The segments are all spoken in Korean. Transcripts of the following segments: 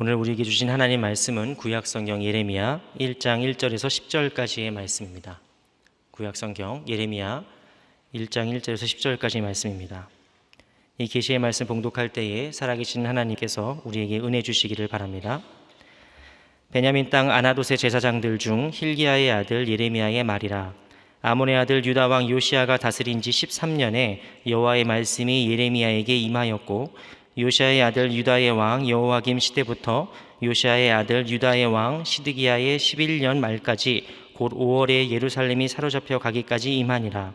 오늘 우리에게 주신 하나님 말씀은 구약성경 예레미야 1장 1절에서 10절까지의 말씀입니다. 구약성경 예레미야 1장 1절에서 10절까지의 말씀입니다. 이 계시의 말씀 봉독할 때에 살아계신 하나님께서 우리에게 은혜 주시기를 바랍니다. 베냐민 땅 아나돗의 제사장들 중 hil기야의 아들 예레미야의 말이라. 아몬의 아들 유다 왕 요시야가 다스린 지 13년에 여호와의 말씀이 예레미야에게 임하였고, 요시야의 아들 유다의 왕 여호와김 시대부터 요시야의 아들 유다의 왕 시드기야의 11년 말까지 곧 5월에 예루살렘이 사로잡혀 가기까지 임하니라.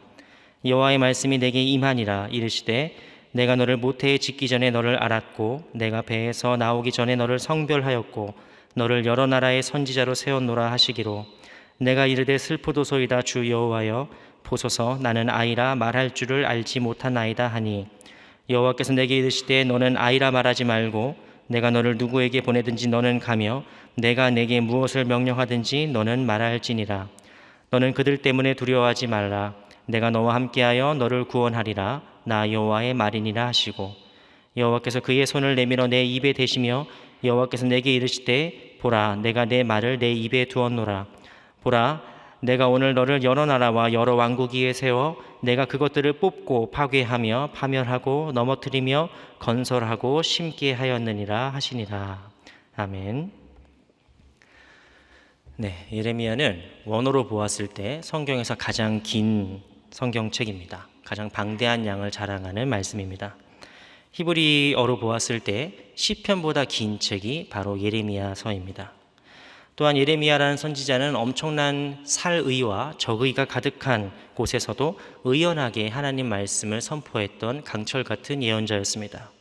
여호와의 말씀이 내게 임하니라. 이르시되 내가 너를 모태에 짓기 전에 너를 알았고, 내가 배에서 나오기 전에 너를 성별하였고, 너를 여러 나라의 선지자로 세웠노라 하시기로, 내가 이르되 슬프도소이다 주 여호와여, 보소서 나는 아이라 말할 줄을 알지 못하나이다 하니, 여호와께서 내게 이르시되 너는 아이라 말하지 말고 내가 너를 누구에게 보내든지 너는 가며 내가 내게 무엇을 명령하든지 너는 말할지니라. 너는 그들 때문에 두려워하지 말라. 내가 너와 함께하여 너를 구원하리라. 나 여호와의 말이니라 하시고, 여호와께서 그의 손을 내밀어 내 입에 대시며 여호와께서 내게 이르시되 보라, 내가 내 말을 내 입에 두었노라. 보라, 내가 오늘 너를 여러 나라와 여러 왕국 위에 세워 내가 그것들을 뽑고 파괴하며 파멸하고 넘어뜨리며 건설하고 심게 하였느니라 하시니라. 아멘. 네, 예레미야는 원어로 보았을 때 성경에서 가장 긴 성경책입니다. 가장 방대한 양을 자랑하는 말씀입니다. 히브리어로 보았을 때 시편보다 긴 책이 바로 예레미야서입니다. 또한 예레미야라는 선지자는 엄청난 살의와 적의가 가득한 곳에서도 의연하게 하나님 말씀을 선포했던 강철 같은 예언자였습니다.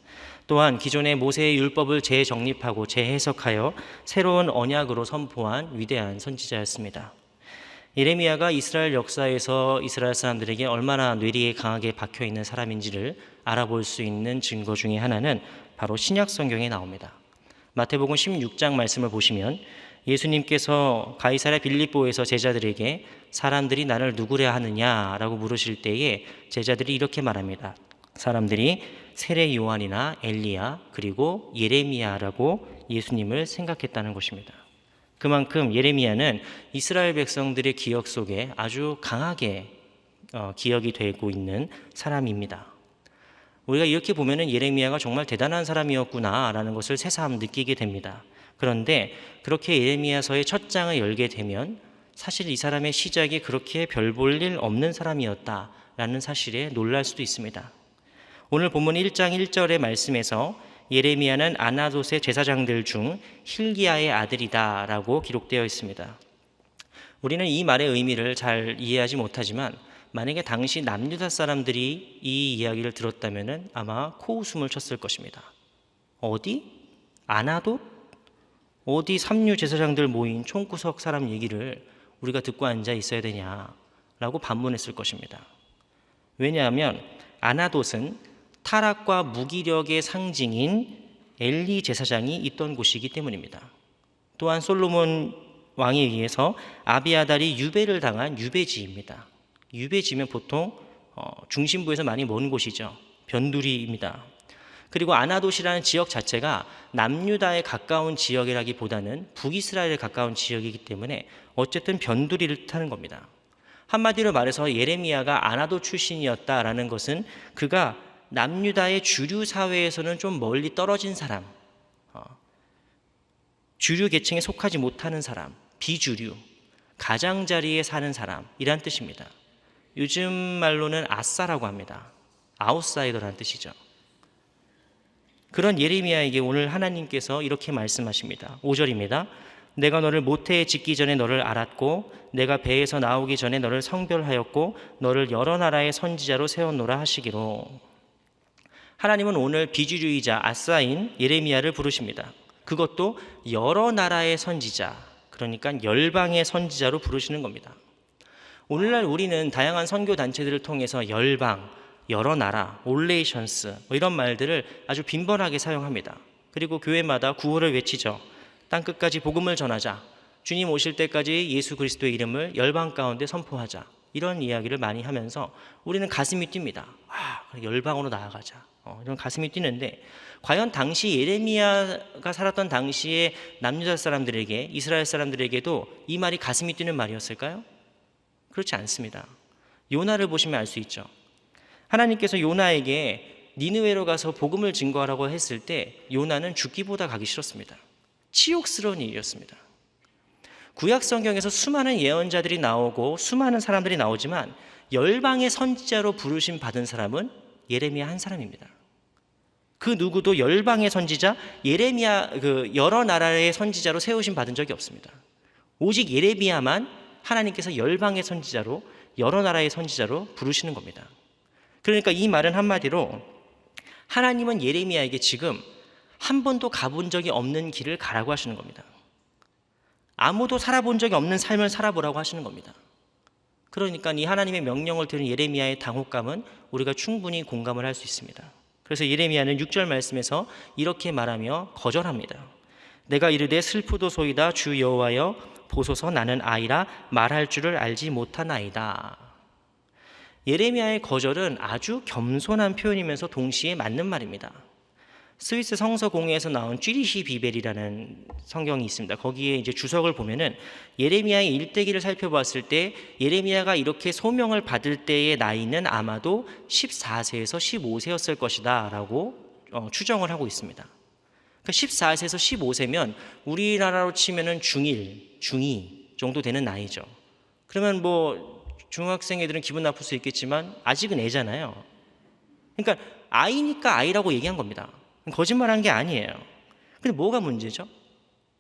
또한 기존의 모세의 율법을 재정립하고 재해석하여 새로운 언약으로 선포한 위대한 선지자였습니다. 예레미야가 이스라엘 역사에서 이스라엘 사람들에게 얼마나 뇌리에 강하게 박혀있는 사람인지를 알아볼 수 있는 증거 중에 하나는 바로 신약 성경에 나옵니다. 마태복음 16장 말씀을 보시면 예수님께서 가이사랴 빌립보에서 제자들에게 사람들이 나를 누구랴 하느냐라고 물으실 때에 제자들이 이렇게 말합니다. 사람들이 세례 요한이나 엘리야 그리고 예레미야라고 예수님을 생각했다는 것입니다. 그만큼 예레미야는 이스라엘 백성들의 기억 속에 아주 강하게 기억이 되고 있는 사람입니다. 우리가 이렇게 보면은 예레미야가 정말 대단한 사람이었구나라는 것을 새삼 느끼게 됩니다. 그런데 그렇게 예레미야서의 첫 장을 열게 되면 사실 이 사람의 시작이 그렇게 별 볼 일 없는 사람이었다라는 사실에 놀랄 수도 있습니다. 오늘 본문 1장 1절의 말씀에서 예레미야는 아나돗의 제사장들 중 hil기야의 아들이다라고 기록되어 있습니다. 우리는 이 말의 의미를 잘 이해하지 못하지만 만약에 당시 남유다 사람들이 이 이야기를 들었다면 아마 코웃음을 쳤을 것입니다. 어디? 아나돗? 어디 삼류 제사장들 모인 총구석 사람 얘기를 우리가 듣고 앉아 있어야 되냐라고 반문했을 것입니다. 왜냐하면 아나돗은 타락과 무기력의 상징인 엘리 제사장이 있던 곳이기 때문입니다. 또한 솔로몬 왕에 의해서 아비아달이 유배를 당한 유배지입니다. 유배지면 보통 중심부에서 많이 먼 곳이죠. 변두리입니다. 그리고 아나돗이라는 지역 자체가 남유다에 가까운 지역이라기보다는 북이스라엘에 가까운 지역이기 때문에 어쨌든 변두리를 뜻하는 겁니다. 한마디로 말해서 예레미야가 아나돗 출신이었다라는 것은 그가 남유다의 주류 사회에서는 좀 멀리 떨어진 사람, 주류 계층에 속하지 못하는 사람, 비주류, 가장자리에 사는 사람이란 뜻입니다. 요즘 말로는 아싸라고 합니다. 아웃사이더라는 뜻이죠. 그런 예레미야에게 오늘 하나님께서 이렇게 말씀하십니다. 5절입니다. 내가 너를 모태에 짓기 전에 너를 알았고 내가 배에서 나오기 전에 너를 성별하였고 너를 여러 나라의 선지자로 세웠노라 하시기로. 하나님은 오늘 비주류이자 아싸인 예레미야를 부르십니다. 그것도 여러 나라의 선지자, 그러니까 열방의 선지자로 부르시는 겁니다. 오늘날 우리는 다양한 선교 단체들을 통해서 열방, 여러 나라, 올레이션스 이런 말들을 아주 빈번하게 사용합니다. 그리고 교회마다 구호를 외치죠. 땅끝까지 복음을 전하자. 주님 오실 때까지 예수 그리스도의 이름을 열방 가운데 선포하자. 이런 이야기를 많이 하면서 우리는 가슴이 뜁니다. 열방으로 나아가자. 이런 가슴이 뛰는데, 과연 당시 예레미야가 살았던 당시에 남유다 사람들에게, 이스라엘 사람들에게도 이 말이 가슴이 뛰는 말이었을까요? 그렇지 않습니다. 요나를 보시면 알 수 있죠. 하나님께서 요나에게 니느웨로 가서 복음을 증거하라고 했을 때 요나는 죽기보다 가기 싫었습니다. 치욕스러운 일이었습니다. 구약 성경에서 수많은 예언자들이 나오고 수많은 사람들이 나오지만 열방의 선지자로 부르심 받은 사람은 예레미야 한 사람입니다. 그 누구도 열방의 선지자, 예레미야 여러 나라의 선지자로 세우심 받은 적이 없습니다. 오직 예레미야만 하나님께서 열방의 선지자로, 여러 나라의 선지자로 부르시는 겁니다. 그러니까 이 말은 한마디로 하나님은 예레미야에게 지금 한 번도 가본 적이 없는 길을 가라고 하시는 겁니다. 아무도 살아본 적이 없는 삶을 살아보라고 하시는 겁니다. 그러니까 이 하나님의 명령을 들은 예레미야의 당혹감은 우리가 충분히 공감을 할 수 있습니다. 그래서 예레미야는 6절 말씀에서 이렇게 말하며 거절합니다. 내가 이르되 슬프도소이다 주 여호와여 보소서 나는 아이라 말할 줄을 알지 못하나이다. 예레미야의 거절은 아주 겸손한 표현이면서 동시에 맞는 말입니다. 스위스 성서공회에서 나온 쥐리히 비벨이라는 성경이 있습니다. 거기에 이제 주석을 보면은 예레미야의 일대기를 살펴봤을 때 예레미야가 이렇게 소명을 받을 때의 나이는 아마도 14세에서 15세였을 것이다 라고 추정을 하고 있습니다. 그러니까 14세에서 15세면 우리나라로 치면은 중1, 중2 정도 되는 나이죠. 그러면 뭐 중학생 애들은 기분 나쁠 수 있겠지만 아직은 애잖아요. 그러니까 아이니까 아이라고 얘기한 겁니다. 거짓말한 게 아니에요. 근데 뭐가 문제죠?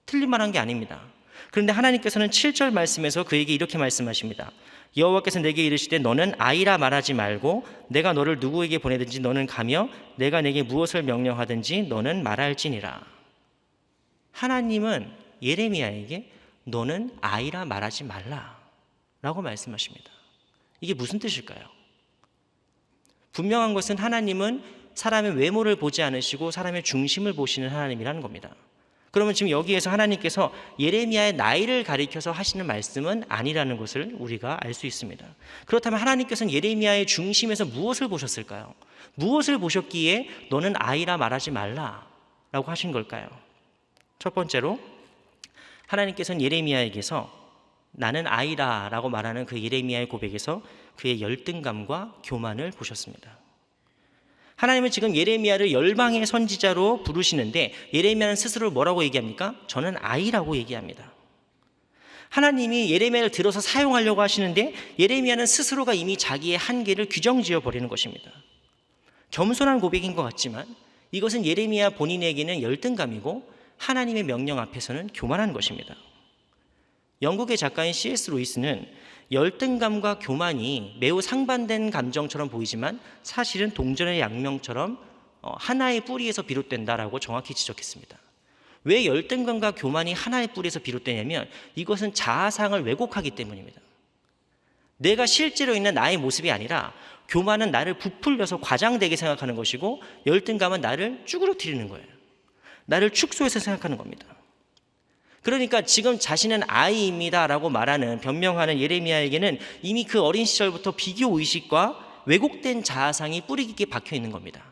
틀린 말한 게 아닙니다. 그런데 하나님께서는 7절 말씀에서 그에게 이렇게 말씀하십니다. 여호와께서 내게 이르시되 너는 아이라 말하지 말고 내가 너를 누구에게 보내든지 너는 가며 내가 내게 무엇을 명령하든지 너는 말할지니라. 하나님은 예레미야에게 너는 아이라 말하지 말라 라고 말씀하십니다. 이게 무슨 뜻일까요? 분명한 것은 하나님은 사람의 외모를 보지 않으시고 사람의 중심을 보시는 하나님이라는 겁니다. 그러면 지금 여기에서 하나님께서 예레미야의 나이를 가리켜서 하시는 말씀은 아니라는 것을 우리가 알 수 있습니다. 그렇다면 하나님께서는 예레미야의 중심에서 무엇을 보셨을까요? 무엇을 보셨기에 너는 아이라 말하지 말라라고 하신 걸까요? 첫 번째로 하나님께서는 예레미야에게서 나는 아이라라고 말하는 그 예레미야의 고백에서 그의 열등감과 교만을 보셨습니다. 하나님은 지금 예레미야를 열방의 선지자로 부르시는데 예레미야는 스스로 뭐라고 얘기합니까? 저는 아이라고 얘기합니다. 하나님이 예레미야를 들어서 사용하려고 하시는데 예레미야는 스스로가 이미 자기의 한계를 규정지어 버리는 것입니다. 겸손한 고백인 것 같지만 이것은 예레미야 본인에게는 열등감이고 하나님의 명령 앞에서는 교만한 것입니다. 영국의 작가인 C.S. 루이스는 열등감과 교만이 매우 상반된 감정처럼 보이지만 사실은 동전의 양면처럼 하나의 뿌리에서 비롯된다라고 정확히 지적했습니다. 왜 열등감과 교만이 하나의 뿌리에서 비롯되냐면 이것은 자아상을 왜곡하기 때문입니다. 내가 실제로 있는 나의 모습이 아니라 교만은 나를 부풀려서 과장되게 생각하는 것이고 열등감은 나를 쭈그러뜨리는 거예요. 나를 축소해서 생각하는 겁니다. 그러니까 지금 자신은 아이입니다 라고 말하는, 변명하는 예레미야에게는 이미 그 어린 시절부터 비교의식과 왜곡된 자아상이 뿌리 깊게 박혀 있는 겁니다.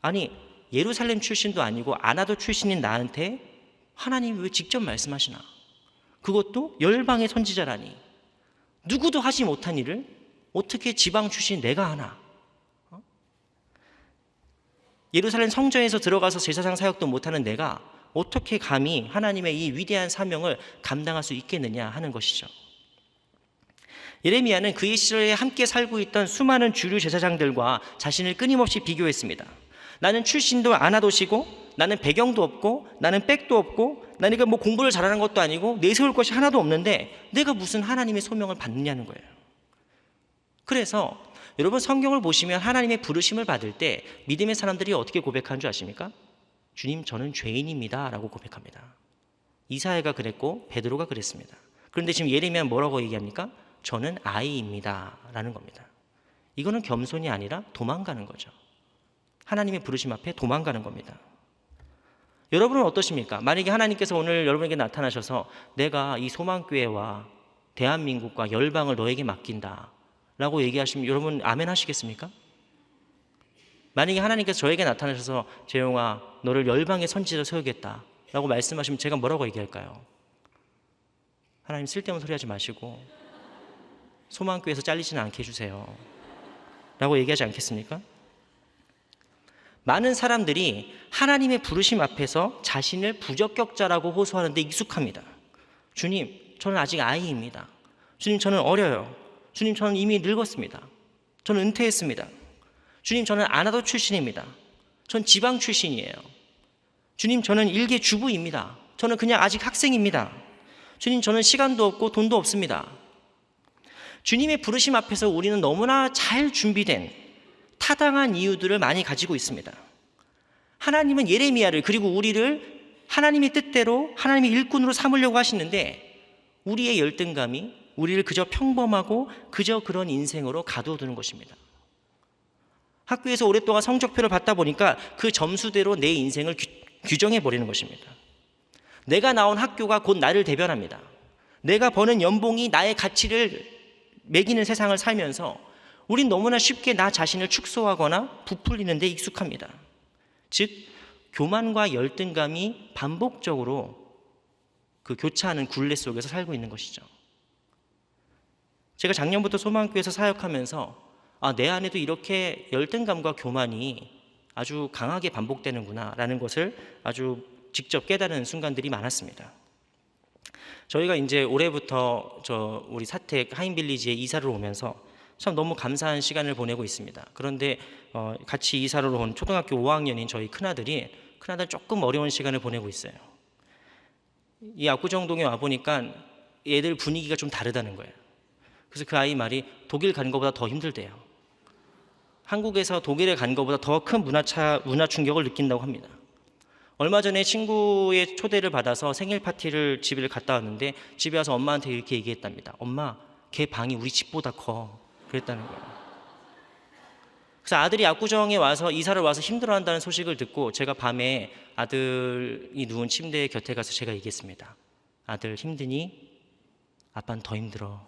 아니, 예루살렘 출신도 아니고 아나도 출신인 나한테 하나님이 왜 직접 말씀하시나? 그것도 열방의 선지자라니. 누구도 하지 못한 일을 어떻게 지방 출신 내가 하나? 예루살렘 성전에서 들어가서 제사장 사역도 못하는 내가 어떻게 감히 하나님의 이 위대한 사명을 감당할 수 있겠느냐 하는 것이죠. 예레미야는 그의 시절에 함께 살고 있던 수많은 주류 제사장들과 자신을 끊임없이 비교했습니다. 나는 출신도 아나도시고 나는 배경도 없고 나는 백도 없고 나는 뭐 공부를 잘하는 것도 아니고 내세울 것이 하나도 없는데 내가 무슨 하나님의 소명을 받느냐는 거예요. 그래서 여러분 성경을 보시면 하나님의 부르심을 받을 때 믿음의 사람들이 어떻게 고백하는 줄 아십니까? 주님, 저는 죄인입니다 라고 고백합니다. 이사야가 그랬고 베드로가 그랬습니다. 그런데 지금 예레미야는 뭐라고 얘기합니까? 저는 아이입니다 라는 겁니다. 이거는 겸손이 아니라 도망가는 거죠. 하나님의 부르심 앞에 도망가는 겁니다. 여러분은 어떠십니까? 만약에 하나님께서 오늘 여러분에게 나타나셔서 내가 이 소망교회와 대한민국과 열방을 너에게 맡긴다 라고 얘기하시면 여러분 아멘 하시겠습니까? 만약에 하나님께서 저에게 나타나셔서 재용아 너를 열방의 선지자로 세우겠다 라고 말씀하시면 제가 뭐라고 얘기할까요? 하나님 쓸데없는 소리 하지 마시고 소망교회에서 잘리지는 않게 해주세요 라고 얘기하지 않겠습니까? 많은 사람들이 하나님의 부르심 앞에서 자신을 부적격자라고 호소하는데 익숙합니다. 주님, 저는 아직 아이입니다. 주님, 저는 어려요. 주님, 저는 이미 늙었습니다. 저는 은퇴했습니다. 주님, 저는 아나도 출신입니다. 전 지방 출신이에요. 주님, 저는 일개 주부입니다. 저는 그냥 아직 학생입니다. 주님, 저는 시간도 없고 돈도 없습니다. 주님의 부르심 앞에서 우리는 너무나 잘 준비된 타당한 이유들을 많이 가지고 있습니다. 하나님은 예레미야를 그리고 우리를 하나님의 뜻대로 하나님의 일꾼으로 삼으려고 하시는데 우리의 열등감이 우리를 그저 평범하고 그저 그런 인생으로 가둬두는 것입니다. 학교에서 오랫동안 성적표를 받다 보니까 그 점수대로 내 인생을 규정해 버리는 것입니다. 내가 나온 학교가 곧 나를 대변합니다. 내가 버는 연봉이 나의 가치를 매기는 세상을 살면서 우린 너무나 쉽게 나 자신을 축소하거나 부풀리는 데 익숙합니다. 즉 교만과 열등감이 반복적으로 그 교차하는 굴레 속에서 살고 있는 것이죠. 제가 작년부터 소망교회에서 사역하면서 내 안에도 이렇게 열등감과 교만이 아주 강하게 반복되는구나 라는 것을 아주 직접 깨달은 순간들이 많았습니다. 저희가 이제 올해부터 우리 사택 하인빌리지에 이사를 오면서 참 너무 감사한 시간을 보내고 있습니다. 그런데 같이 이사를 온 초등학교 5학년인 저희 큰아들 조금 어려운 시간을 보내고 있어요. 이 압구정동에 와보니까 애들 분위기가 좀 다르다는 거예요. 그래서 그 아이 말이 독일 간 것보다 더 힘들대요. 한국에서 독일에 간 것보다 더 큰 문화 충격을 느낀다고 합니다. 얼마 전에 친구의 초대를 받아서 생일 파티를 집에 갔다 왔는데 집에 와서 엄마한테 이렇게 얘기했답니다. 엄마, 걔 방이 우리 집보다 커. 그랬다는 거예요. 그래서 아들이 압구정에 와서 이사를 와서 힘들어한다는 소식을 듣고 제가 밤에 아들이 누운 침대 곁에 가서 제가 얘기했습니다. 아들 힘드니? 아빠는 더 힘들어.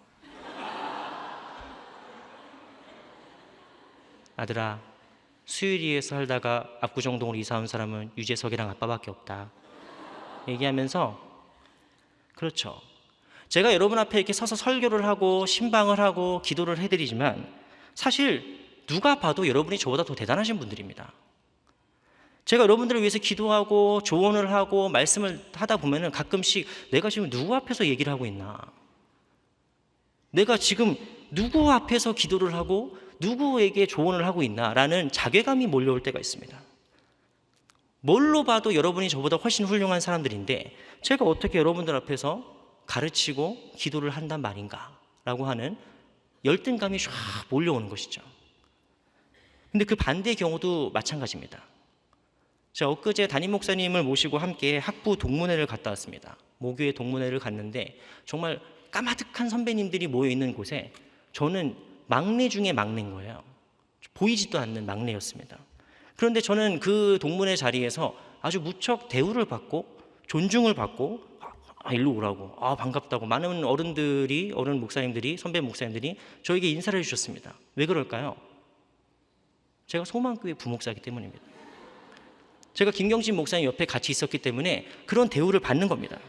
아들아, 수유리에 살다가 압구정동으로 이사 온 사람은 유재석이랑 아빠밖에 없다. 얘기하면서 그렇죠. 제가 여러분 앞에 이렇게 서서 설교를 하고 신방을 하고 기도를 해드리지만 사실 누가 봐도 여러분이 저보다 더 대단하신 분들입니다. 제가 여러분들을 위해서 기도하고 조언을 하고 말씀을 하다 보면은 가끔씩 내가 지금 누구 앞에서 얘기를 하고 있나? 내가 지금 누구 앞에서 기도를 하고 누구에게 조언을 하고 있나라는 자괴감이 몰려올 때가 있습니다. 뭘로 봐도 여러분이 저보다 훨씬 훌륭한 사람들인데 제가 어떻게 여러분들 앞에서 가르치고 기도를 한단 말인가라고 하는 열등감이 쫙 몰려오는 것이죠. 근데 그 반대의 경우도 마찬가지입니다. 제가 엊그제 담임 목사님을 모시고 함께 학부 동문회를 갔다 왔습니다. 모교의 동문회를 갔는데 정말 까마득한 선배님들이 모여있는 곳에 저는 막내 중에 막내인 거예요. 보이지도 않는 막내였습니다. 그런데 저는 그 동문회 자리에서 아주 무척 대우를 받고 존중을 받고 일로 오라고 반갑다고 많은 어른 목사님들이 선배 목사님들이 저에게 인사를 해주셨습니다. 왜 그럴까요? 제가 소망교회 부목사이기 때문입니다. 제가 김경진 목사님 옆에 같이 있었기 때문에 그런 대우를 받는 겁니다.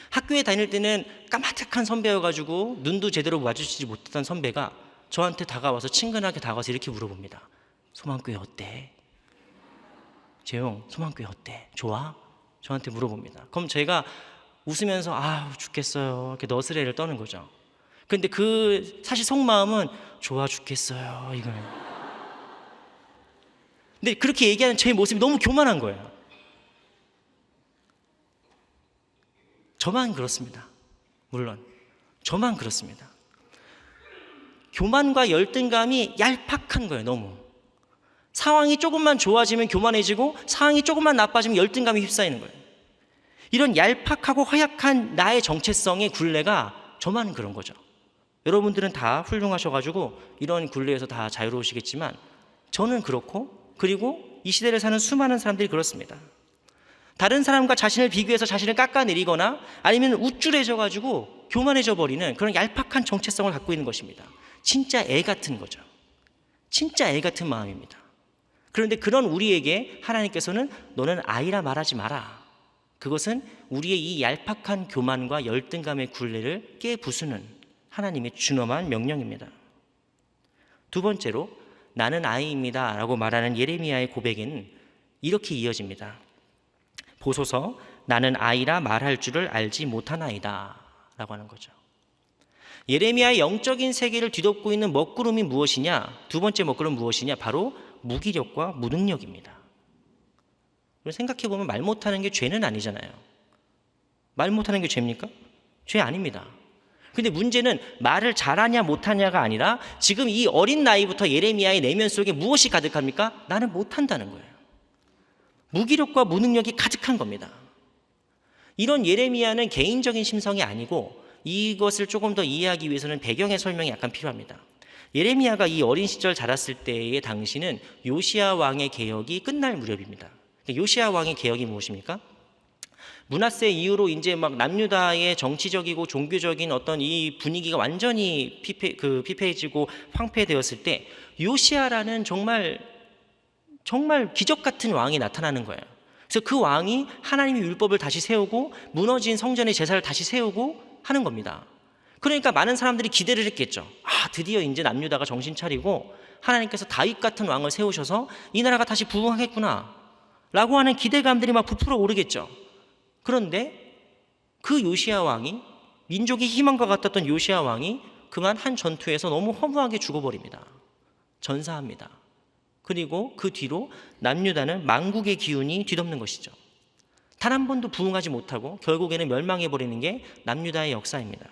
학교에 다닐 때는 까마득한 선배여가지고 눈도 제대로 마주치지 못했던 선배가 저한테 다가와서 친근하게 다가와서 이렇게 물어봅니다. 소망교회 어때? 재용, 소망교회 어때? 좋아? 저한테 물어봅니다. 그럼 제가 웃으면서 죽겠어요 이렇게 너스레를 떠는 거죠. 그런데 사실 속마음은 좋아 죽겠어요 이거예요. 근데 그렇게 얘기하는 제 모습이 너무 교만한 거예요. 저만 그렇습니다. 물론 저만 그렇습니다. 교만과 열등감이 얄팍한 거예요. 너무 상황이 조금만 좋아지면 교만해지고 상황이 조금만 나빠지면 열등감이 휩싸이는 거예요. 이런 얄팍하고 허약한 나의 정체성의 굴레가 저만 그런 거죠. 여러분들은 다 훌륭하셔가지고 이런 굴레에서 다 자유로우시겠지만 저는 그렇고 그리고 이 시대를 사는 수많은 사람들이 그렇습니다. 다른 사람과 자신을 비교해서 자신을 깎아내리거나 아니면 우쭐해져가지고 교만해져 버리는 그런 얄팍한 정체성을 갖고 있는 것입니다. 진짜 애 같은 거죠. 진짜 애 같은 마음입니다. 그런데 그런 우리에게 하나님께서는 너는 아이라 말하지 마라. 그것은 우리의 이 얄팍한 교만과 열등감의 굴레를 깨부수는 하나님의 준엄한 명령입니다. 두 번째로 나는 아이입니다 라고 말하는 예레미야의 고백에는 이렇게 이어집니다. 보소서 나는 아이라 말할 줄을 알지 못하나이다 라고 하는 거죠. 예레미야의 영적인 세계를 뒤덮고 있는 먹구름이 무엇이냐? 두 번째 먹구름은 무엇이냐? 바로 무기력과 무능력입니다. 생각해보면 말 못하는 게 죄는 아니잖아요. 말 못하는 게 죄입니까? 죄 아닙니다. 근데 문제는 말을 잘하냐 못하냐가 아니라 지금 이 어린 나이부터 예레미야의 내면 속에 무엇이 가득합니까? 나는 못한다는 거예요. 무기력과 무능력이 가득한 겁니다. 이런 예레미야는 개인적인 심성이 아니고 이것을 조금 더 이해하기 위해서는 배경의 설명이 약간 필요합니다. 예레미야가 이 어린 시절 자랐을 때의 당시는 요시야 왕의 개혁이 끝날 무렵입니다. 요시야 왕의 개혁이 무엇입니까? 므낫세 이후로 이제 막 남유다의 정치적이고 종교적인 어떤 이 분위기가 완전히 피폐해지고 황폐되었을 때 요시야라는 정말 기적 같은 왕이 나타나는 거예요. 그래서 그 왕이 하나님의 율법을 다시 세우고 무너진 성전의 제사를 다시 세우고 하는 겁니다. 그러니까 많은 사람들이 기대를 했겠죠. 드디어 이제 남유다가 정신 차리고 하나님께서 다윗 같은 왕을 세우셔서 이 나라가 다시 부흥하겠구나 라고 하는 기대감들이 막 부풀어 오르겠죠. 그런데 그 요시야 왕이, 민족이 희망과 같았던 요시야 왕이 그만 한 전투에서 너무 허무하게 죽어버립니다. 전사합니다. 그리고 그 뒤로 남유다는 망국의 기운이 뒤덮는 것이죠. 단 한 번도 부흥하지 못하고 결국에는 멸망해버리는 게 남유다의 역사입니다.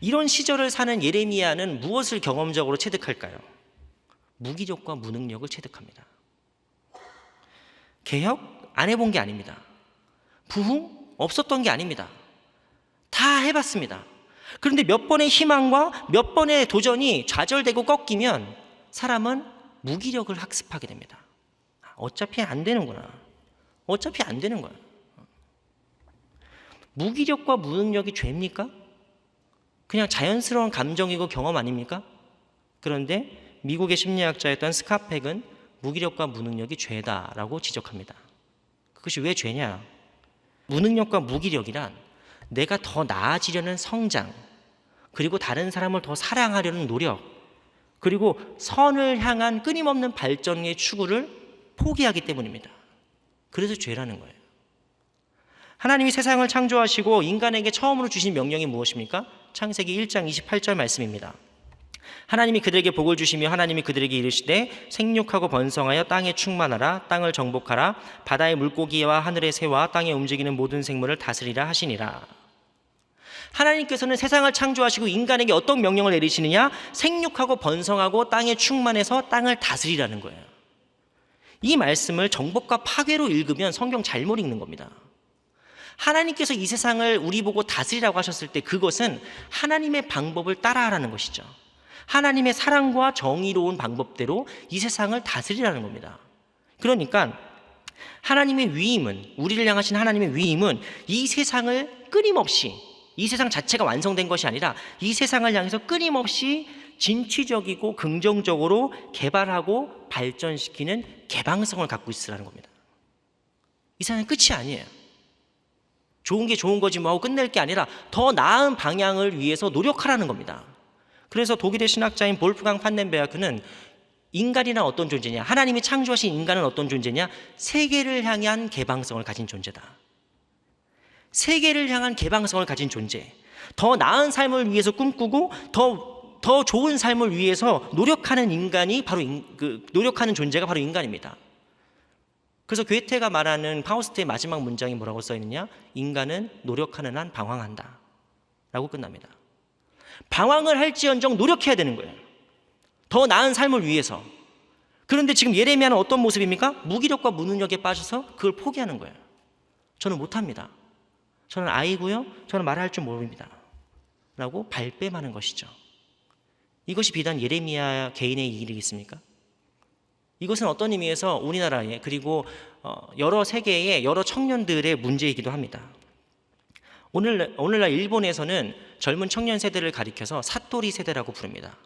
이런 시절을 사는 예레미야는 무엇을 경험적으로 체득할까요? 무기력과 무능력을 체득합니다. 개혁 안 해본 게 아닙니다. 부흥 없었던 게 아닙니다. 다 해봤습니다. 그런데 몇 번의 희망과 몇 번의 도전이 좌절되고 꺾이면 사람은 무기력을 학습하게 됩니다. 어차피 안 되는구나. 어차피 안 되는 거야. 무기력과 무능력이 죄입니까? 그냥 자연스러운 감정이고 경험 아닙니까? 그런데 미국의 심리학자였던 스카펙은 무기력과 무능력이 죄다라고 지적합니다. 그것이 왜 죄냐? 무능력과 무기력이란 내가 더 나아지려는 성장, 그리고 다른 사람을 더 사랑하려는 노력, 그리고 선을 향한 끊임없는 발전의 추구를 포기하기 때문입니다. 그래서 죄라는 거예요. 하나님이 세상을 창조하시고 인간에게 처음으로 주신 명령이 무엇입니까? 창세기 1장 28절 말씀입니다. 하나님이 그들에게 복을 주시며 하나님이 그들에게 이르시되 생육하고 번성하여 땅에 충만하라. 땅을 정복하라. 바다의 물고기와 하늘의 새와 땅에 움직이는 모든 생물을 다스리라 하시니라. 하나님께서는 세상을 창조하시고 인간에게 어떤 명령을 내리시느냐? 생육하고 번성하고 땅에 충만해서 땅을 다스리라는 거예요. 이 말씀을 정복과 파괴로 읽으면 성경 잘못 읽는 겁니다. 하나님께서 이 세상을 우리 보고 다스리라고 하셨을 때 그것은 하나님의 방법을 따라하라는 것이죠. 하나님의 사랑과 정의로운 방법대로 이 세상을 다스리라는 겁니다. 그러니까 하나님의 위임은, 우리를 향하신 하나님의 위임은 이 세상을 끊임없이, 이 세상 자체가 완성된 것이 아니라 이 세상을 향해서 끊임없이 진취적이고 긍정적으로 개발하고 발전시키는 개방성을 갖고 있으라는 겁니다. 이 세상은 끝이 아니에요. 좋은 게 좋은 거지 뭐 하고 끝낼 게 아니라 더 나은 방향을 위해서 노력하라는 겁니다. 그래서 독일의 신학자인 볼프강 판넨베아크는 인간이란 어떤 존재냐? 하나님이 창조하신 인간은 어떤 존재냐? 세계를 향한 개방성을 가진 존재다. 세계를 향한 개방성을 가진 존재. 더 나은 삶을 위해서 꿈꾸고 더 좋은 삶을 위해서 노력하는 인간이 바로 노력하는 존재가 바로 인간입니다. 그래서 괴테가 말하는 파우스트의 마지막 문장이 뭐라고 써 있느냐? 인간은 노력하는 한 방황한다 라고 끝납니다. 방황을 할지언정 노력해야 되는 거예요. 더 나은 삶을 위해서. 그런데 지금 예레미야는 어떤 모습입니까? 무기력과 무능력에 빠져서 그걸 포기하는 거예요. 저는 못합니다. 저는 아이고요. 저는 말할 줄 모릅니다. 라고 발뺌하는 것이죠. 이것이 비단 예레미야 개인의 일이겠습니까? 이것은 어떤 의미에서 우리나라의 그리고 여러 세계의 여러 청년들의 문제이기도 합니다. 오늘날 일본에서는 젊은 청년 세대를 가리켜서 사토리 세대라고 부릅니다.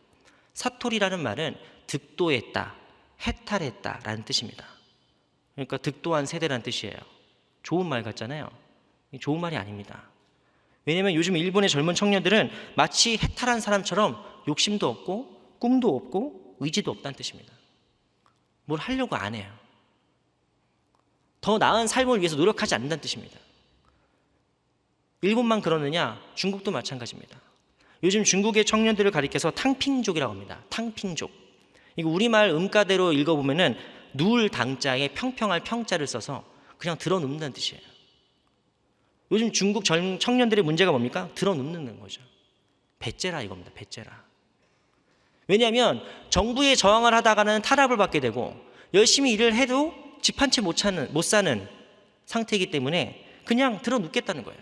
사토리라는 말은 득도했다, 해탈했다라는 뜻입니다. 그러니까 득도한 세대라는 뜻이에요. 좋은 말 같잖아요. 좋은 말이 아닙니다. 왜냐하면 요즘 일본의 젊은 청년들은 마치 해탈한 사람처럼 욕심도 없고 꿈도 없고 의지도 없다는 뜻입니다. 뭘 하려고 안 해요. 더 나은 삶을 위해서 노력하지 않는다는 뜻입니다. 일본만 그러느냐? 중국도 마찬가지입니다. 요즘 중국의 청년들을 가리켜서 탕핑족이라고 합니다. 탕핑족. 이거 우리말 음가대로 읽어보면은 누울 당자에 평평할 평자를 써서 그냥 들어눕는다는 뜻이에요. 요즘 중국 청년들의 문제가 뭡니까? 들어눕는 거죠. 배째라 이겁니다. 배째라. 왜냐하면 정부에 저항을 하다가는 탄압을 받게 되고 열심히 일을 해도 집 한 채 못 사는 상태이기 때문에 그냥 들어눕겠다는 거예요.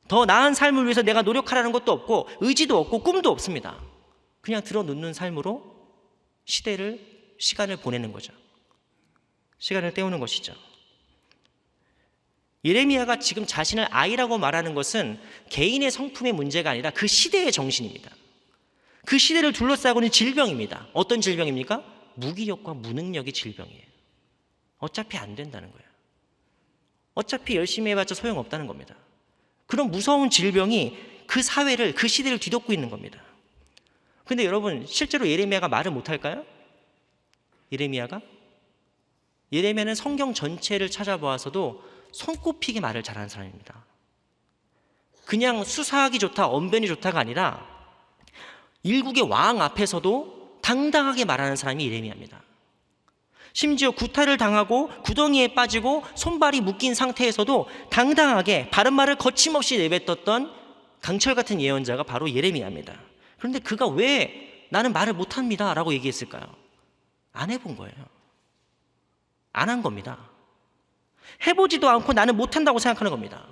더 나은 삶을 위해서 내가 노력하라는 것도 없고 의지도 없고 꿈도 없습니다. 그냥 들어눕는 삶으로 시간을 보내는 거죠. 시간을 때우는 것이죠. 예레미야가 지금 자신을 아이라고 말하는 것은 개인의 성품의 문제가 아니라 그 시대의 정신입니다. 그 시대를 둘러싸고 있는 질병입니다. 어떤 질병입니까? 무기력과 무능력의 질병이에요. 어차피 안 된다는 거예요. 어차피 열심히 해봤자 소용없다는 겁니다. 그런 무서운 질병이 그 사회를, 그 시대를 뒤덮고 있는 겁니다. 근데 여러분, 실제로 예레미야가 말을 못할까요? 예레미야는 성경 전체를 찾아보아서도 손꼽히게 말을 잘하는 사람입니다. 그냥 수사하기 좋다, 언변이 좋다가 아니라 일국의 왕 앞에서도 당당하게 말하는 사람이 예레미야입니다. 심지어 구타를 당하고 구덩이에 빠지고 손발이 묶인 상태에서도 당당하게 바른 말을 거침없이 내뱉었던 강철 같은 예언자가 바로 예레미야입니다. 그런데 그가 왜 나는 말을 못합니다 라고 얘기했을까요? 안 해본 거예요. 안 한 겁니다. 해보지도 않고 나는 못한다고 생각하는 겁니다.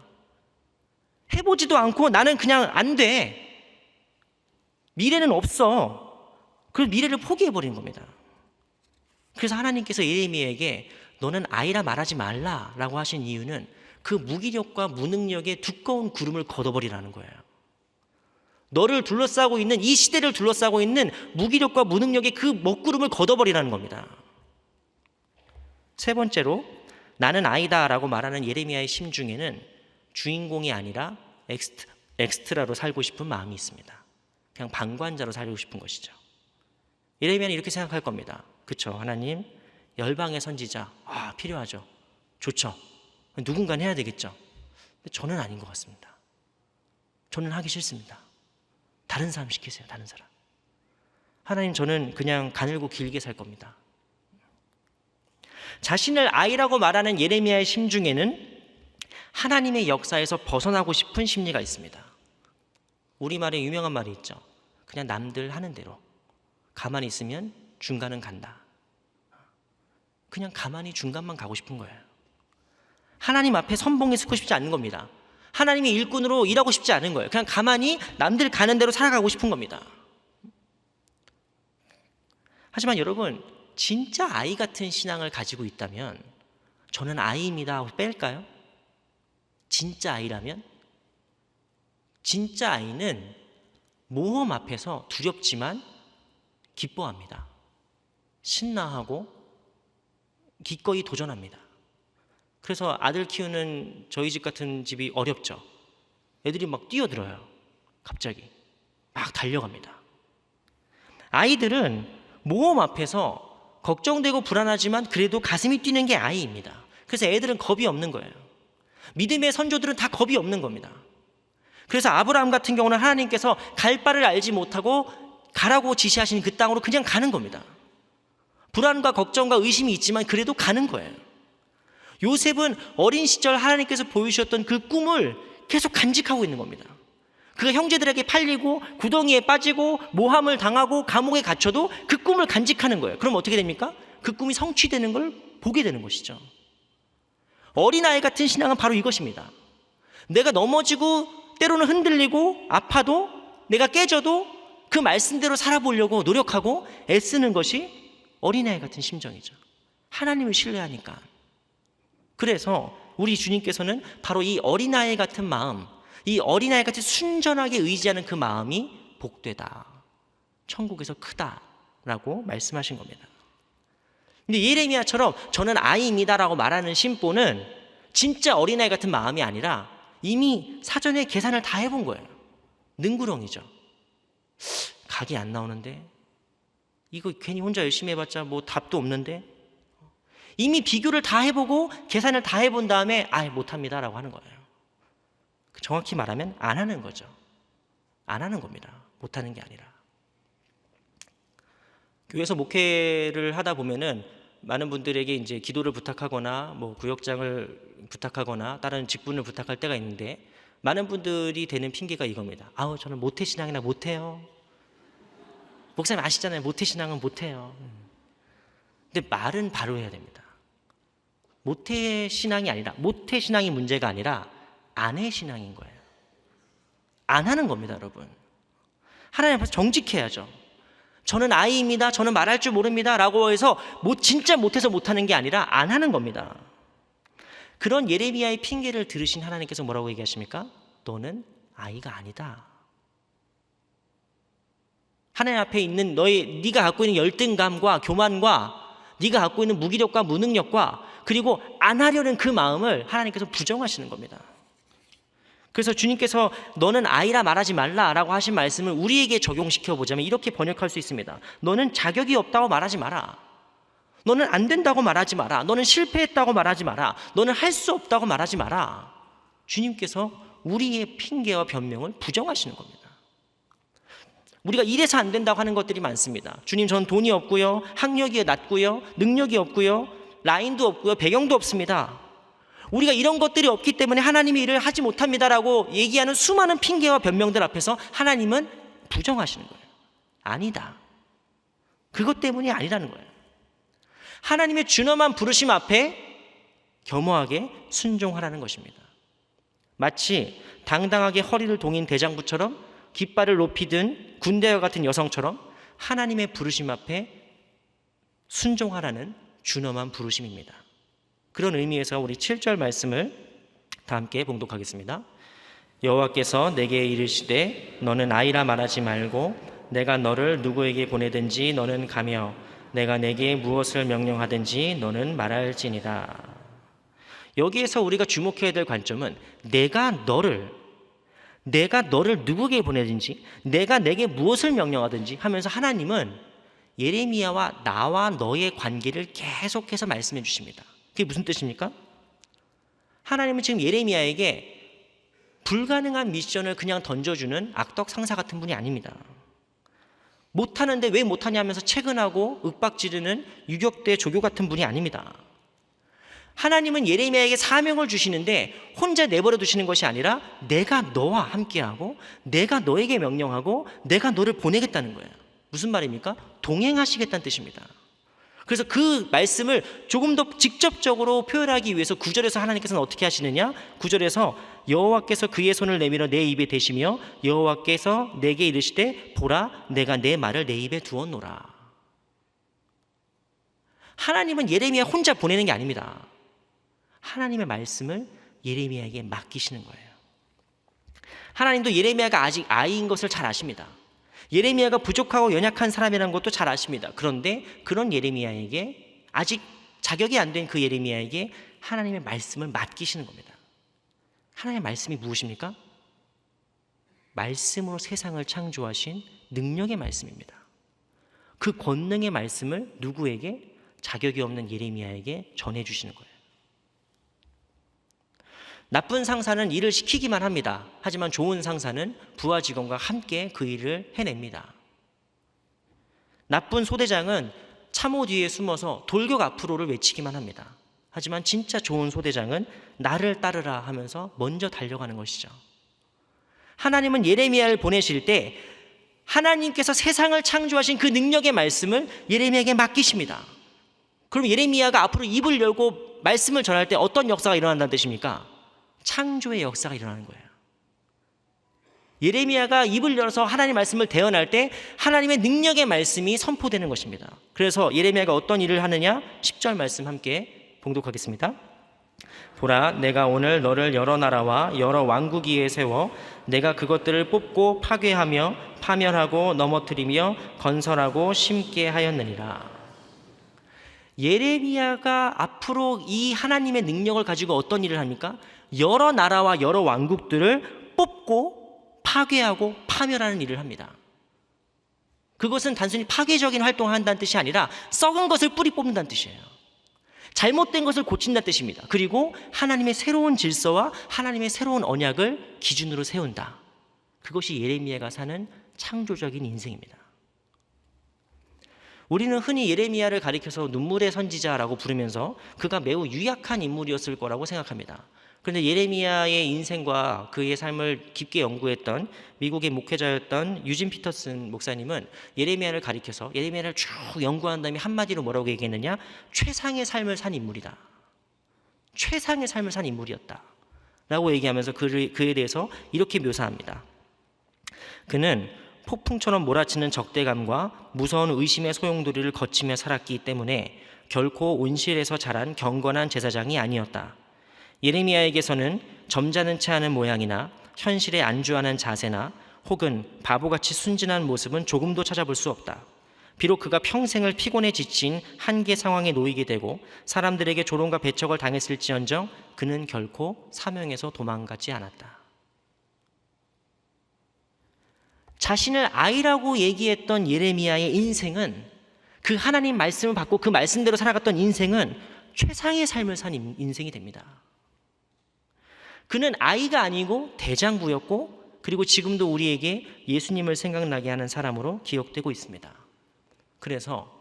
해보지도 않고 나는 그냥 안 돼. 미래는 없어. 그 미래를 포기해버리는 겁니다. 그래서 하나님께서 예레미야에게 너는 아이라 말하지 말라라고 하신 이유는 그 무기력과 무능력의 두꺼운 구름을 걷어버리라는 거예요. 너를 둘러싸고 있는, 이 시대를 둘러싸고 있는 무기력과 무능력의 그 먹구름을 걷어버리라는 겁니다. 세 번째로 나는 아이다라고 말하는 예레미야의 심중에는 주인공이 아니라 엑스트라로 살고 싶은 마음이 있습니다. 그냥 방관자로 살고 싶은 것이죠. 예레미야는 이렇게 생각할 겁니다. 그렇죠, 하나님, 열방의 선지자 필요하죠. 좋죠. 누군가는 해야 되겠죠. 근데 저는 아닌 것 같습니다. 저는 하기 싫습니다. 다른 사람 시키세요. 다른 사람. 하나님, 저는 그냥 가늘고 길게 살 겁니다. 자신을 아이라고 말하는 예레미야의 심중에는 하나님의 역사에서 벗어나고 싶은 심리가 있습니다. 우리말에 유명한 말이 있죠. 그냥 남들 하는 대로 가만히 있으면 중간은 간다. 그냥 가만히 중간만 가고 싶은 거예요. 하나님 앞에 선봉에 서고 싶지 않는 겁니다. 하나님의 일꾼으로 일하고 싶지 않은 거예요. 그냥 가만히 남들 가는 대로 살아가고 싶은 겁니다. 하지만 여러분, 진짜 아이 같은 신앙을 가지고 있다면 저는 아이입니다 하고 뺄까요? 진짜 아이라면? 진짜 아이는 모험 앞에서 두렵지만 기뻐합니다. 신나하고 기꺼이 도전합니다. 그래서 아들 키우는 저희 집 같은 집이 어렵죠. 애들이 막 뛰어들어요. 갑자기 막 달려갑니다. 아이들은 모험 앞에서 걱정되고 불안하지만 그래도 가슴이 뛰는 게 아이입니다. 그래서 애들은 겁이 없는 거예요. 믿음의 선조들은 다 겁이 없는 겁니다. 그래서 아브라함 같은 경우는 하나님께서 갈 바를 알지 못하고 가라고 지시하신 그 땅으로 그냥 가는 겁니다. 불안과 걱정과 의심이 있지만 그래도 가는 거예요. 요셉은 어린 시절 하나님께서 보여주셨던 그 꿈을 계속 간직하고 있는 겁니다. 그가 형제들에게 팔리고 구덩이에 빠지고 모함을 당하고 감옥에 갇혀도 그 꿈을 간직하는 거예요. 그럼 어떻게 됩니까? 그 꿈이 성취되는 걸 보게 되는 것이죠. 어린아이 같은 신앙은 바로 이것입니다. 내가 넘어지고 때로는 흔들리고 아파도 내가 깨져도 그 말씀대로 살아보려고 노력하고 애쓰는 것이 어린아이 같은 심정이죠. 하나님을 신뢰하니까. 그래서 우리 주님께서는 바로 이 어린아이 같은 마음, 이 어린아이 같이 순전하게 의지하는 그 마음이 복되다, 천국에서 크다라고 라고 말씀하신 겁니다. 근데 예레미야처럼 저는 아이입니다라고 말하는 심보는 진짜 어린아이 같은 마음이 아니라 이미 사전에 계산을 다 해본 거예요. 능구렁이죠. 각이 안 나오는데, 이거 괜히 혼자 열심히 해봤자 뭐 답도 없는데, 이미 비교를 다 해보고 계산을 다 해본 다음에 못합니다 라고 하는 거예요. 정확히 말하면 안 하는 거죠. 안 하는 겁니다. 못하는 게 아니라. 교회에서 목회를 하다 보면은 많은 분들에게 이제 기도를 부탁하거나 뭐 구역장을 부탁하거나 다른 직분을 부탁할 때가 있는데, 많은 분들이 되는 핑계가 이겁니다. 저는 모태신앙이나 못해요. 목사님 아시잖아요. 모태신앙은 못해요. 근데 말은 바로 해야 됩니다. 모태신앙이 아니라, 모태신앙이 문제가 아니라 아내신앙인 거예요. 안 하는 겁니다, 여러분. 하나님 앞에서 정직해야죠. 저는 아이입니다. 저는 말할 줄 모릅니다. 라고 해서 진짜 못해서 못하는 게 아니라 안 하는 겁니다. 그런 예레미야의 핑계를 들으신 하나님께서 뭐라고 얘기하십니까? 너는 아이가 아니다. 하나님 앞에 있는 네가 갖고 있는 열등감과 교만과 네가 갖고 있는 무기력과 무능력과 그리고 안 하려는 그 마음을 하나님께서 부정하시는 겁니다. 그래서 주님께서 너는 아이라 말하지 말라라고 하신 말씀을 우리에게 적용시켜 보자면 이렇게 번역할 수 있습니다. 너는 자격이 없다고 말하지 마라. 너는 안 된다고 말하지 마라. 너는 실패했다고 말하지 마라. 너는 할 수 없다고 말하지 마라. 주님께서 우리의 핑계와 변명을 부정하시는 겁니다. 우리가 이래서 안 된다고 하는 것들이 많습니다. 주님, 전 돈이 없고요, 학력이 낮고요, 능력이 없고요, 라인도 없고요, 배경도 없습니다. 우리가 이런 것들이 없기 때문에 하나님이 일을 하지 못합니다라고 얘기하는 수많은 핑계와 변명들 앞에서 하나님은 부정하시는 거예요. 아니다. 그것 때문이 아니라는 거예요. 하나님의 준엄한 부르심 앞에 겸허하게 순종하라는 것입니다. 마치 당당하게 허리를 동인 대장부처럼 깃발을 높이 든 군대와 같은 여성처럼 하나님의 부르심 앞에 순종하라는 준엄한 부르심입니다. 그런 의미에서 우리 7절 말씀을 다 함께 봉독하겠습니다. 여호와께서 내게 이르시되 너는 아이라 말하지 말고 내가 너를 누구에게 보내든지 너는 가며 내가 내게 무엇을 명령하든지 너는 말할지니라. 여기에서 우리가 주목해야 될 관점은 내가 너를 누구에게 보내든지 내가 내게 무엇을 명령하든지 하면서 하나님은 예레미야와 나와 너의 관계를 계속해서 말씀해 주십니다. 그게 무슨 뜻입니까? 하나님은 지금 예레미야에게 불가능한 미션을 그냥 던져주는 악덕 상사 같은 분이 아닙니다. 못하는데 왜 못하냐 하면서 채근하고 윽박지르는 유격대 조교 같은 분이 아닙니다. 하나님은 예레미야에게 사명을 주시는데 혼자 내버려 두시는 것이 아니라 내가 너와 함께하고 내가 너에게 명령하고 내가 너를 보내겠다는 거예요. 무슨 말입니까? 동행하시겠다는 뜻입니다. 그래서 그 말씀을 조금 더 직접적으로 표현하기 위해서 9절에서 하나님께서는 어떻게 하시느냐? 9절에서 여호와께서 그의 손을 내밀어 내 입에 대시며 여호와께서 내게 이르시되 보라 내가 내 말을 내 입에 두었노라. 하나님은 예레미야 혼자 보내는 게 아닙니다. 하나님의 말씀을 예레미야에게 맡기시는 거예요. 하나님도 예레미야가 아직 아이인 것을 잘 아십니다. 예레미야가 부족하고 연약한 사람이라는 것도 잘 아십니다. 그런데 그런 예레미야에게 아직 자격이 안 된 그 예레미야에게 하나님의 말씀을 맡기시는 겁니다. 하나님의 말씀이 무엇입니까? 말씀으로 세상을 창조하신 능력의 말씀입니다. 그 권능의 말씀을 누구에게? 자격이 없는 예레미야에게 전해주시는 거예요. 나쁜 상사는 일을 시키기만 합니다. 하지만 좋은 상사는 부하 직원과 함께 그 일을 해냅니다. 나쁜 소대장은 참호 뒤에 숨어서 돌격 앞으로를 외치기만 합니다. 하지만 진짜 좋은 소대장은 나를 따르라 하면서 먼저 달려가는 것이죠. 하나님은 예레미야를 보내실 때 하나님께서 세상을 창조하신 그 능력의 말씀을 예레미야에게 맡기십니다. 그럼 예레미야가 앞으로 입을 열고 말씀을 전할 때 어떤 역사가 일어난다는 뜻입니까? 창조의 역사가 일어나는 거예요. 예레미야가 입을 열어서 하나님의 말씀을 대언할 때 하나님의 능력의 말씀이 선포되는 것입니다. 그래서 예레미야가 어떤 일을 하느냐? 10절 말씀 함께 봉독하겠습니다. 보라, 내가 오늘 너를 여러 나라와 여러 왕국 위에 세워 내가 그것들을 뽑고 파괴하며 파멸하고 넘어뜨리며 건설하고 심게 하였느니라. 예레미야가 앞으로 이 하나님의 능력을 가지고 어떤 일을 합니까? 여러 나라와 여러 왕국들을 뽑고 파괴하고 파멸하는 일을 합니다. 그것은 단순히 파괴적인 활동을 한다는 뜻이 아니라 썩은 것을 뿌리 뽑는다는 뜻이에요. 잘못된 것을 고친다는 뜻입니다. 그리고 하나님의 새로운 질서와 하나님의 새로운 언약을 기준으로 세운다. 그것이 예레미야가 사는 창조적인 인생입니다. 우리는 흔히 예레미야를 가리켜서 눈물의 선지자라고 부르면서 그가 매우 유약한 인물이었을 거라고 생각합니다. 그런데 예레미야의 인생과 그의 삶을 깊게 연구했던 미국의 목회자였던 유진 피터슨 목사님은 예레미야를 가리켜서 예레미야를 쭉 연구한 다음에 한마디로 뭐라고 얘기했느냐? 최상의 삶을 산 인물이다. 최상의 삶을 산 인물이었다 라고 얘기하면서 그에 대해서 이렇게 묘사합니다. 그는 폭풍처럼 몰아치는 적대감과 무서운 의심의 소용돌이를 거치며 살았기 때문에 결코 온실에서 자란 경건한 제사장이 아니었다. 예레미야에게서는 점잖은 채 하는 모양이나 현실에 안주하는 자세나 혹은 바보같이 순진한 모습은 조금도 찾아볼 수 없다. 비록 그가 평생을 피곤에 지친 한계 상황에 놓이게 되고 사람들에게 조롱과 배척을 당했을지언정 그는 결코 사명에서 도망가지 않았다. 자신을 아이라고 얘기했던 예레미야의 인생은, 그 하나님 말씀을 받고 그 말씀대로 살아갔던 인생은 최상의 삶을 산 인생이 됩니다. 그는 아이가 아니고 대장부였고, 그리고 지금도 우리에게 예수님을 생각나게 하는 사람으로 기억되고 있습니다. 그래서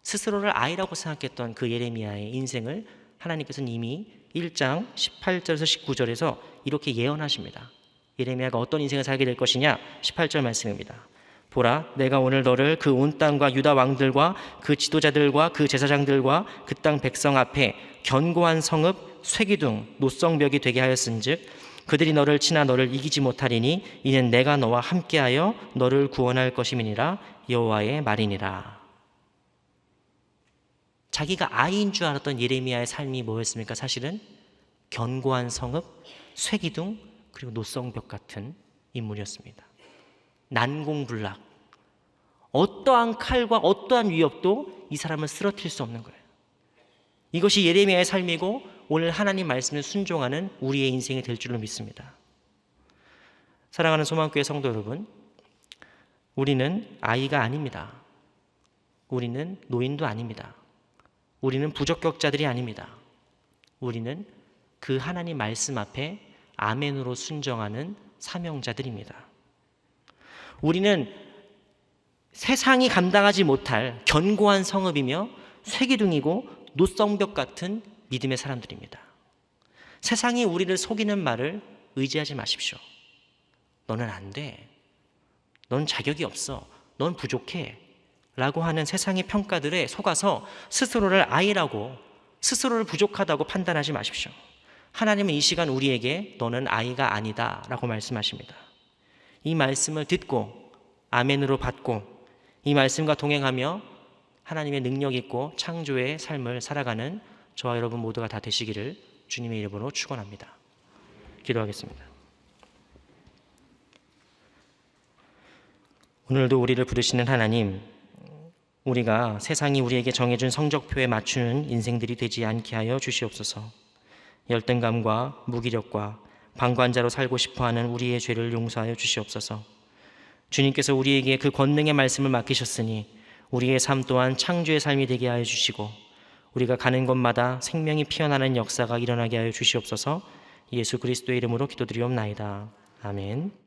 스스로를 아이라고 생각했던 그 예레미야의 인생을 하나님께서는 이미 1장 18절에서 19절에서 이렇게 예언하십니다. 예레미야가 어떤 인생을 살게 될 것이냐? 18절 말씀입니다. 보라, 내가 오늘 너를 그 온 땅과 유다 왕들과 그 지도자들과 그 제사장들과 그 땅 백성 앞에 견고한 성읍 쇠기둥 노성벽이 되게 하였은즉 그들이 너를 치나 너를 이기지 못하리니 이는 내가 너와 함께하여 너를 구원할 것임이니라. 여호와의 말이니라. 자기가 아이인 줄 알았던 예레미야의 삶이 뭐였습니까? 사실은 견고한 성읍, 쇠기둥, 그리고 노성벽 같은 인물이었습니다. 난공불락, 어떠한 칼과 어떠한 위협도 이 사람을 쓰러뜨릴 수 없는 거예요. 이것이 예레미야의 삶이고 오늘 하나님 말씀을 순종하는 우리의 인생이 될 줄로 믿습니다. 사랑하는 소망교회 성도 여러분, 우리는 아이가 아닙니다. 우리는 노인도 아닙니다. 우리는 부적격자들이 아닙니다. 우리는 그 하나님 말씀 앞에 아멘으로 순종하는 사명자들입니다. 우리는 세상이 감당하지 못할 견고한 성읍이며 쇠기둥이고 노성벽 같은 믿음의 사람들입니다. 세상이 우리를 속이는 말을 의지하지 마십시오. 너는 안 돼. 넌 자격이 없어. 넌 부족해. 라고 하는 세상의 평가들에 속아서 스스로를 아이라고, 스스로를 부족하다고 판단하지 마십시오. 하나님은 이 시간 우리에게 너는 아이가 아니다 라고 말씀하십니다. 이 말씀을 듣고 아멘으로 받고 이 말씀과 동행하며 하나님의 능력 있고 창조의 삶을 살아가는 저와 여러분 모두가 다 되시기를 주님의 이름으로 축원합니다. 기도하겠습니다. 오늘도 우리를 부르시는 하나님, 우리가 세상이 우리에게 정해준 성적표에 맞추는 인생들이 되지 않게 하여 주시옵소서. 열등감과 무기력과 방관자로 살고 싶어하는 우리의 죄를 용서하여 주시옵소서. 주님께서 우리에게 그 권능의 말씀을 맡기셨으니 우리의 삶 또한 창조의 삶이 되게 하여 주시고 우리가 가는 곳마다 생명이 피어나는 역사가 일어나게 하여 주시옵소서. 예수 그리스도의 이름으로 기도드리옵나이다. 아멘.